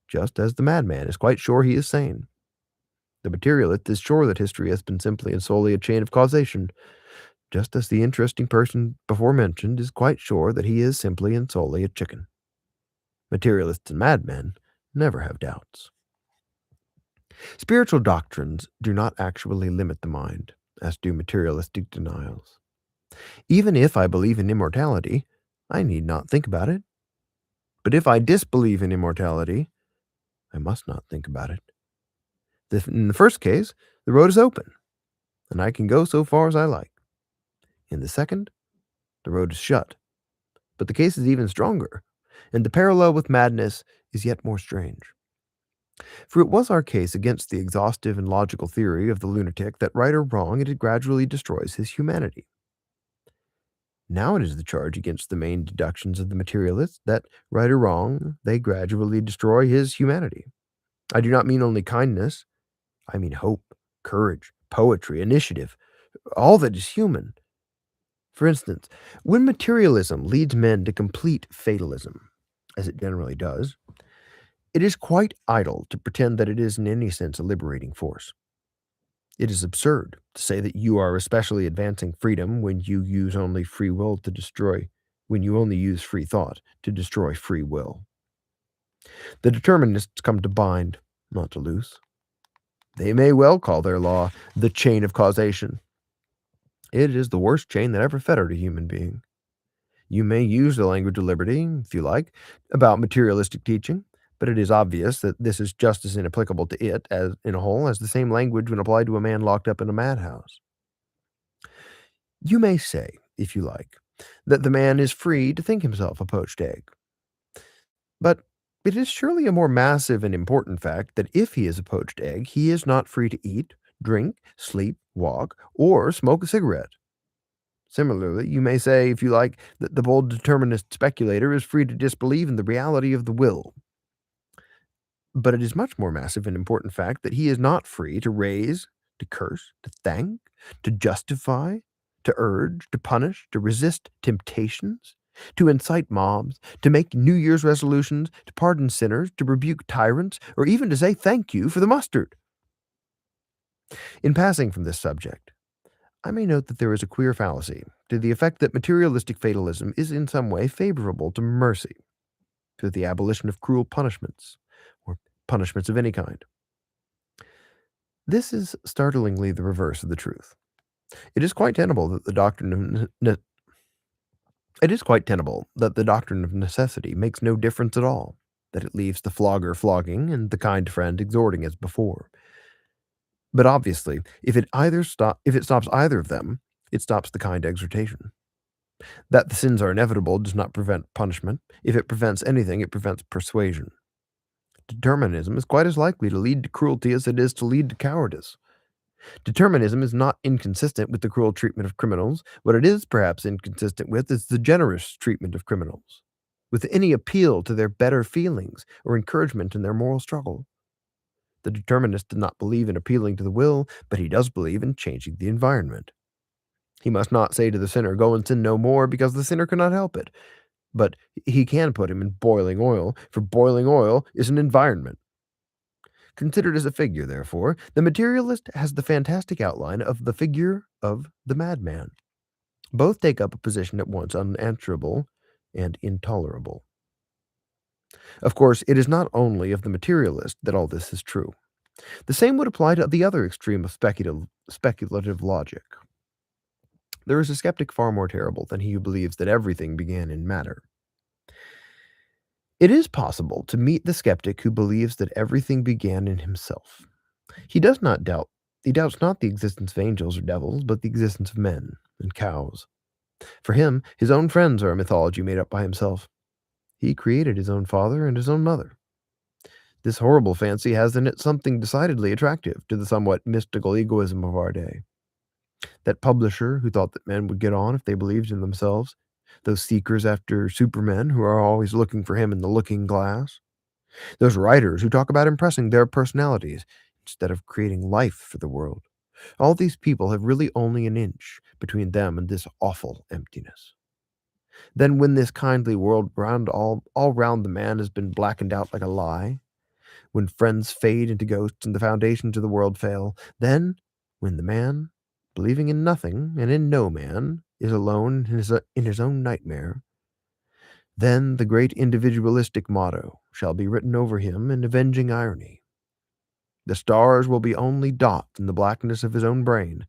just as the madman is quite sure he is sane. The materialist is sure that history has been simply and solely a chain of causation, just as the interesting person before mentioned is quite sure that he is simply and solely a chicken. Materialists and madmen never have doubts. Spiritual doctrines do not actually limit the mind, as do materialistic denials. Even if I believe in immortality, I need not think about it. But if I disbelieve in immortality, I must not think about it. In the first case, the road is open, and I can go so far as I like. In the second, the road is shut. But the case is even stronger, and the parallel with madness is yet more strange. For it was our case against the exhaustive and logical theory of the lunatic that right or wrong it gradually destroys his humanity. Now it is the charge against the main deductions of the materialist that, right or wrong, they gradually destroy his humanity. I do not mean only kindness. I mean hope, courage, poetry, initiative, all that is human. For instance, when materialism leads men to complete fatalism, as it generally does, it is quite idle to pretend that it is in any sense a liberating force. It is absurd to say that you are especially advancing freedom when you use only free will to destroy, when you only use free thought to destroy free will. The determinists come to bind, not to loose. They may well call their law the chain of causation. It is the worst chain that ever fettered a human being. You may use the language of liberty, if you like, about materialistic teaching, but it is obvious that this is just as inapplicable to it as in a whole as the same language when applied to a man locked up in a madhouse. You may say, if you like, that the man is free to think himself a poached egg. But it is surely a more massive and important fact that if he is a poached egg, he is not free to eat, drink, sleep, walk, or smoke a cigarette. Similarly, you may say, if you like, that the bold determinist speculator is free to disbelieve in the reality of the will. But it is much more massive and important fact that he is not free to raise, to curse, to thank, to justify, to urge, to punish, to resist temptations, to incite mobs, to make New Year's resolutions, to pardon sinners, to rebuke tyrants, or even to say thank you for the mustard. In passing from this subject, I may note that there is a queer fallacy to the effect that materialistic fatalism is in some way favorable to mercy, to the abolition of cruel punishments, or punishments of any kind. This is startlingly the reverse of the truth. It is quite tenable that the doctrine of necessity makes no difference at all, that it leaves the flogger flogging and the kind friend exhorting as before. But obviously, if it stops either of them, it stops the kind exhortation. That the sins are inevitable does not prevent punishment. If it prevents anything, it prevents persuasion. Determinism is quite as likely to lead to cruelty as it is to lead to cowardice. Determinism is not inconsistent with the cruel treatment of criminals. What it is perhaps inconsistent with is the generous treatment of criminals, with any appeal to their better feelings or encouragement in their moral struggle. The determinist does not believe in appealing to the will, but he does believe in changing the environment. He must not say to the sinner, "Go and sin no more," because the sinner cannot help it. but he can put him in boiling oil, for boiling oil is an environment. Considered as a figure, therefore, the materialist has the fantastic outline of the figure of the madman. Both take up a position at once unanswerable and intolerable. Of course, it is not only of the materialist that all this is true. The same would apply to the other extreme of speculative logic. There is a skeptic far more terrible than he who believes that everything began in matter. It is possible to meet the skeptic who believes that everything began in himself. He does not doubt, he doubts not the existence of angels or devils, but the existence of men and cows. For him, his own friends are a mythology made up by himself. He created his own father and his own mother. This horrible fancy has in it something decidedly attractive to the somewhat mystical egoism of our day. That publisher who thought that men would get on if they believed in themselves, those seekers after supermen who are always looking for him in the looking glass, those writers who talk about impressing their personalities instead of creating life for the world. All these people have really only an inch between them and this awful emptiness. Then when this kindly world all round the man has been blackened out like a lie, when friends fade into ghosts and the foundations of the world fail, then when the man, believing in nothing and in no man, is alone in his own nightmare, then the great individualistic motto shall be written over him in avenging irony. The stars will be only dots in the blackness of his own brain.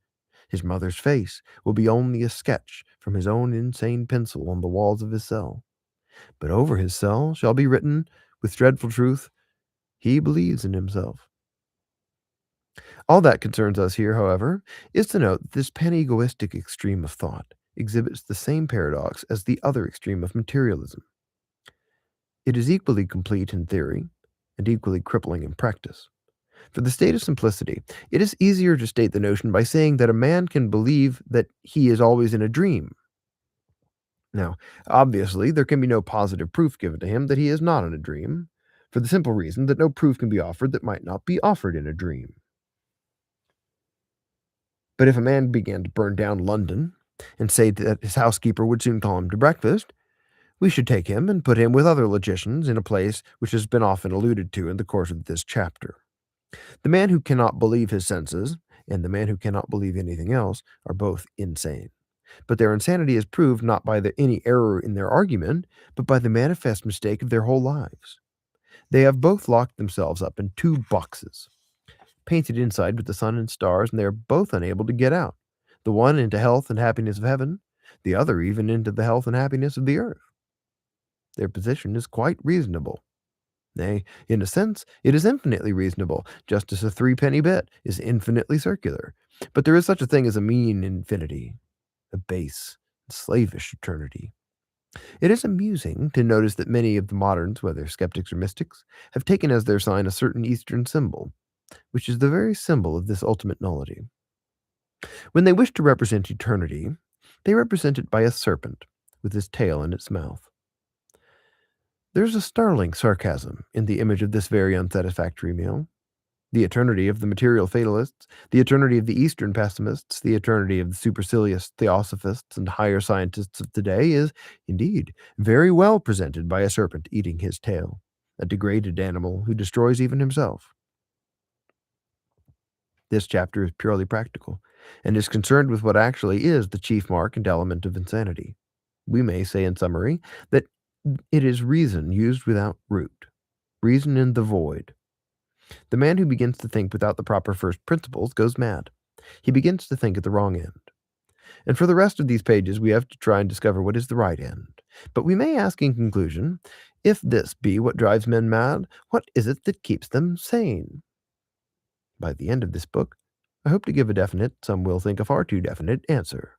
His mother's face will be only a sketch from his own insane pencil on the walls of his cell. But over his cell shall be written, with dreadful truth, he believes in himself. All that concerns us here, however, is to note that this pan-egoistic extreme of thought exhibits the same paradox as the other extreme of materialism. It is equally complete in theory and equally crippling in practice. For the state of simplicity, it is easier to state the notion by saying that a man can believe that he is always in a dream. Now, obviously, there can be no positive proof given to him that he is not in a dream, for the simple reason that no proof can be offered that might not be offered in a dream. But if a man began to burn down London and say that his housekeeper would soon call him to breakfast, we should take him and put him with other logicians in a place which has been often alluded to in the course of this chapter. The man who cannot believe his senses and the man who cannot believe anything else are both insane. But their insanity is proved not by any error in their argument, but by the manifest mistake of their whole lives. They have both locked themselves up in two boxes, painted inside with the sun and stars, and they are both unable to get out, the one into health and happiness of heaven, the other even into the health and happiness of the earth. Their position is quite reasonable. Nay, in a sense, it is infinitely reasonable, just as a threepenny bit is infinitely circular. But there is such a thing as a mean infinity, a base, slavish eternity. It is amusing to notice that many of the moderns, whether skeptics or mystics, have taken as their sign a certain Eastern symbol, which is the very symbol of this ultimate nullity. When they wish to represent eternity, they represent it by a serpent with his tail in its mouth. There's a startling sarcasm in the image of this very unsatisfactory meal. The eternity of the material fatalists, the eternity of the Eastern pessimists, the eternity of the supercilious theosophists and higher scientists of today is, indeed, very well presented by a serpent eating his tail, a degraded animal who destroys even himself. This chapter is purely practical, and is concerned with what actually is the chief mark and element of insanity. We may say in summary that it is reason used without root, reason in the void. The man who begins to think without the proper first principles goes mad. He begins to think at the wrong end. And for the rest of these pages, we have to try and discover what is the right end. But we may ask in conclusion, if this be what drives men mad, what is it that keeps them sane? By the end of this book, I hope to give a definite, some will think a far too definite, answer.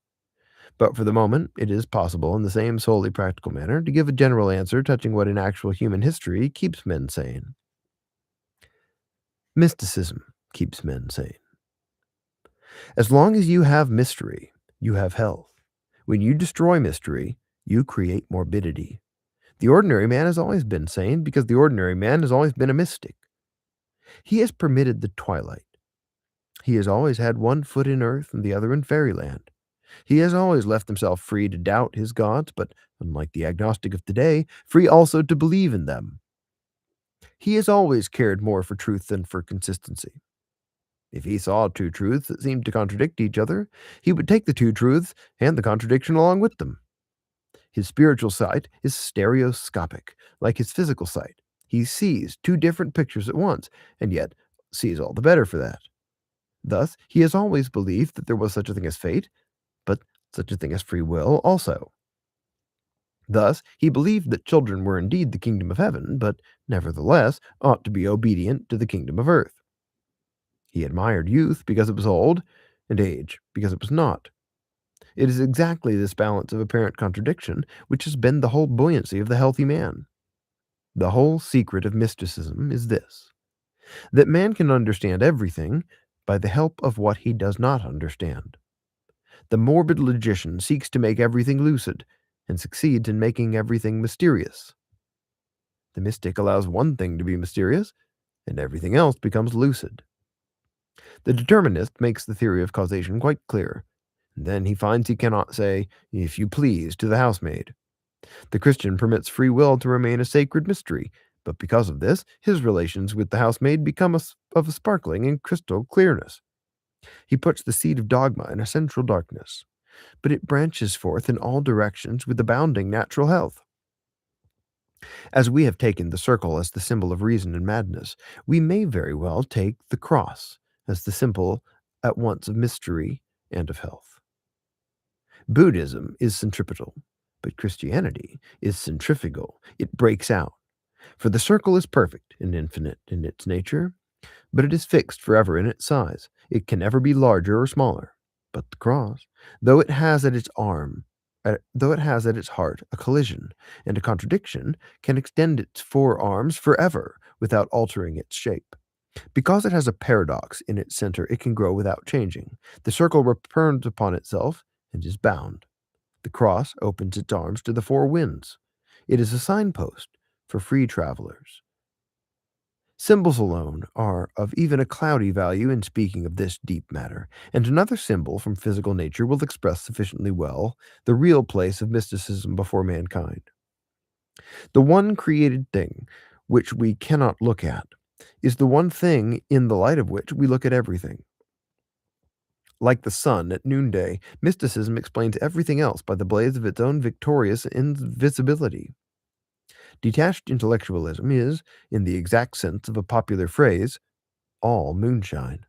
But for the moment, it is possible, in the same solely practical manner, to give a general answer touching what in actual human history keeps men sane. Mysticism keeps men sane. As long as you have mystery, you have health. When you destroy mystery, you create morbidity. The ordinary man has always been sane because the ordinary man has always been a mystic. He has permitted the twilight. He has always had one foot in earth and the other in fairyland. He has always left himself free to doubt his gods, but unlike the agnostic of today, free also to believe in them. He has always cared more for truth than for consistency. If he saw two truths that seemed to contradict each other, he would take the two truths and the contradiction along with them. His spiritual sight is stereoscopic, like his physical sight. He sees two different pictures at once, and yet sees all the better for that. Thus, he has always believed that there was such a thing as fate, but such a thing as free will also. Thus, he believed that children were indeed the kingdom of heaven, but nevertheless ought to be obedient to the kingdom of earth. He admired youth because it was old, and age because it was not. It is exactly this balance of apparent contradiction which has been the whole buoyancy of the healthy man. The whole secret of mysticism is this, that man can understand everything by the help of what he does not understand. The morbid logician seeks to make everything lucid, and succeeds in making everything mysterious. The mystic allows one thing to be mysterious, and everything else becomes lucid. The determinist makes the theory of causation quite clear, and then he finds he cannot say, "if you please," to the housemaid. The Christian permits free will to remain a sacred mystery, but because of this, his relations with the housemaid become of a sparkling and crystal clearness. He puts the seed of dogma in a central darkness, but it branches forth in all directions with abounding natural health. As we have taken the circle as the symbol of reason and madness, we may very well take the cross as the symbol at once of mystery and of health. Buddhism is centripetal, but Christianity is centrifugal. It breaks out. For the circle is perfect and infinite in its nature, but it is fixed forever in its size. It can never be larger or smaller. But the cross, though it has at its heart a collision and a contradiction, can extend its four arms forever without altering its shape. Because it has a paradox in its center, it can grow without changing. The circle returns upon itself and is bound. The cross opens its arms to the four winds. It is a signpost for free travelers. Symbols alone are of even a cloudy value in speaking of this deep matter, and another symbol from physical nature will express sufficiently well the real place of mysticism before mankind. The one created thing which we cannot look at is the one thing in the light of which we look at everything. Like the sun at noonday, mysticism explains everything else by the blaze of its own victorious invisibility. Detached intellectualism is, in the exact sense of a popular phrase, all moonshine,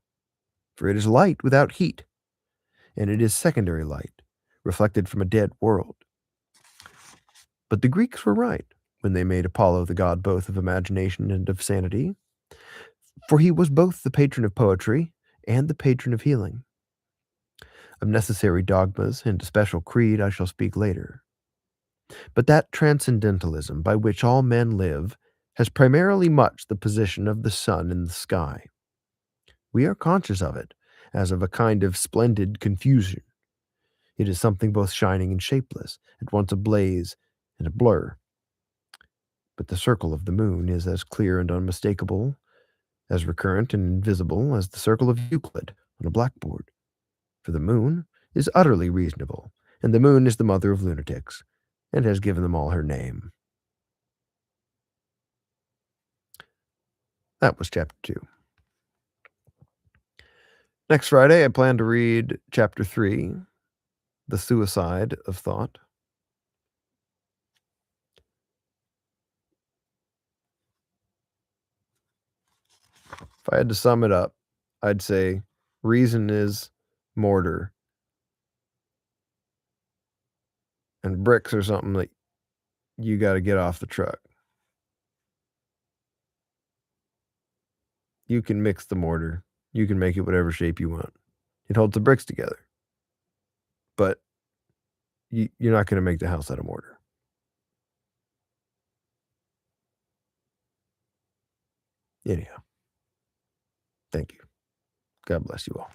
for it is light without heat, and it is secondary light, reflected from a dead world. But the Greeks were right when they made Apollo the god both of imagination and of sanity, for he was both the patron of poetry and the patron of healing. Of necessary dogmas and a special creed I shall speak later. But that transcendentalism by which all men live has primarily much the position of the sun in the sky. We are conscious of it as of a kind of splendid confusion. It is something both shining and shapeless, at once a blaze and a blur. But the circle of the moon is as clear and unmistakable, as recurrent and invisible as the circle of Euclid on a blackboard. For the moon is utterly reasonable, and the moon is the mother of lunatics, and has given them all her name. That was chapter 2. Next Friday, I plan to read chapter 3, The Suicide of Thought. If I had to sum it up, I'd say reason is mortar, and bricks are something that you got to get off the truck. You can mix the mortar. You can make it whatever shape you want. It holds the bricks together. But you're not going to make the house out of mortar. Anyhow, thank you. God bless you all.